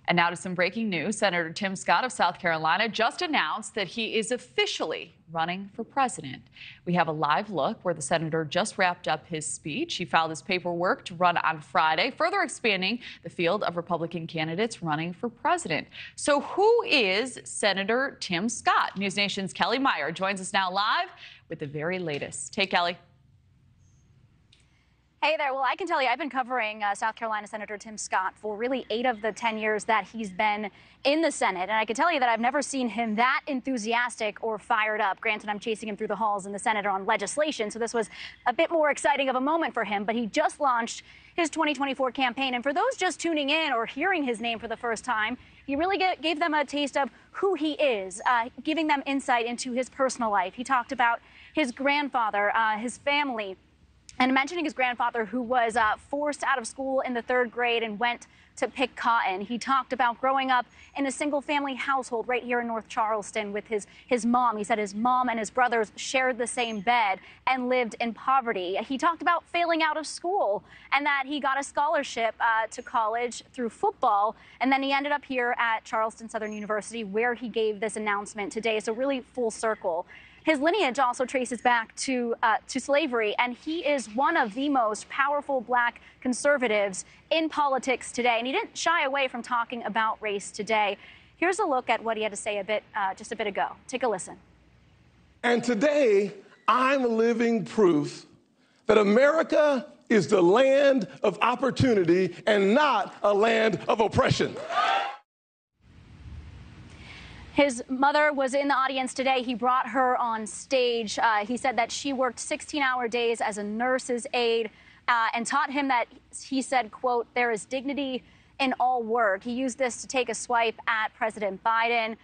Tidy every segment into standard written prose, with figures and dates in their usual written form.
And now to some breaking news. Senator Tim Scott of South Carolina just announced that he is officially running for president. We have a live look where the senator just wrapped up his speech. He filed his paperwork to run on Friday, further expanding the field of Republican candidates running for president. So who is Senator Tim Scott? News Nation's Kelly Meyer joins us now live with the very latest. Hey, Kelly. Hey there. Well, I can tell you, I've been covering South Carolina Senator Tim Scott for really 8 of the 10 years that he's been in the Senate. And I can tell you that I've never seen him that enthusiastic or fired up. Granted, I'm chasing him through the halls in the Senate on legislation, so this was a bit more exciting of a moment for him. But he just launched his 2024 campaign. And for those just tuning in or hearing his name for the first time, he really gave them a taste of who he is, giving them insight into his personal life. He talked about his grandfather, his family, and mentioning his grandfather, who was forced out of school in the 3rd grade and went to pick cotton. He talked about growing up in a single-family household right here in North Charleston with his mom. He said his mom and his brothers shared the same bed and lived in poverty. He talked about failing out of school and that he got a scholarship to college through football. And then he ended up here at Charleston Southern University, where he gave this announcement today. So really full circle. His lineage also traces back to slavery, and he is one of the most powerful black conservatives in politics today. And he didn't shy away from talking about race today. Here's a look at what he had to say just a bit ago. Take a listen. And today, I'm living proof that America is the land of opportunity and not a land of oppression. His mother was in the audience today. He brought her on stage. He said that she worked 16-hour days as a nurse's aide and taught him that, he said, quote, "there is dignity in all work." He used this to take a swipe at President Biden.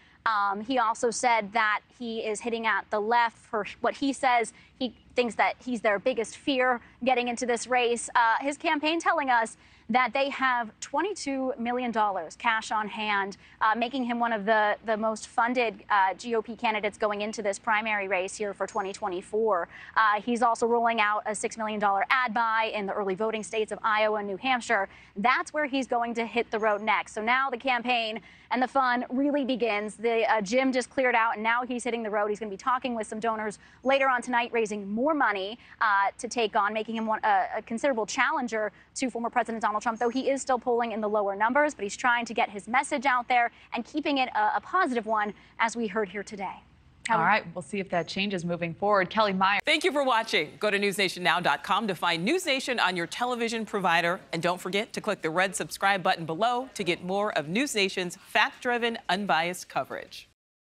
He also said that he is hitting at the left for what he says. He thinks that he's their biggest fear getting into this race. His campaign telling us that they have $22 million cash on hand, making him one of the most funded GOP candidates going into this primary race here for 2024. He's also rolling out a $6 million ad buy in the early voting states of Iowa and New Hampshire. That's where he's going to hit the road next. So now the campaign and the fun really begins. The gym just cleared out, and now he's hitting the road. He's going to be talking with some donors later on tonight, raising more money to take on, making him a considerable challenger to former President Donald Trump, though he is still polling in the lower numbers. But he's trying to get his message out there and keeping it a positive one, as we heard here today. All right, we'll see if that changes moving forward. Kelly Meyer. Thank you for watching. Go to newsnationnow.com to find News Nation on your television provider. And don't forget to click the red subscribe button below to get more of News Nation's fact-driven, unbiased coverage.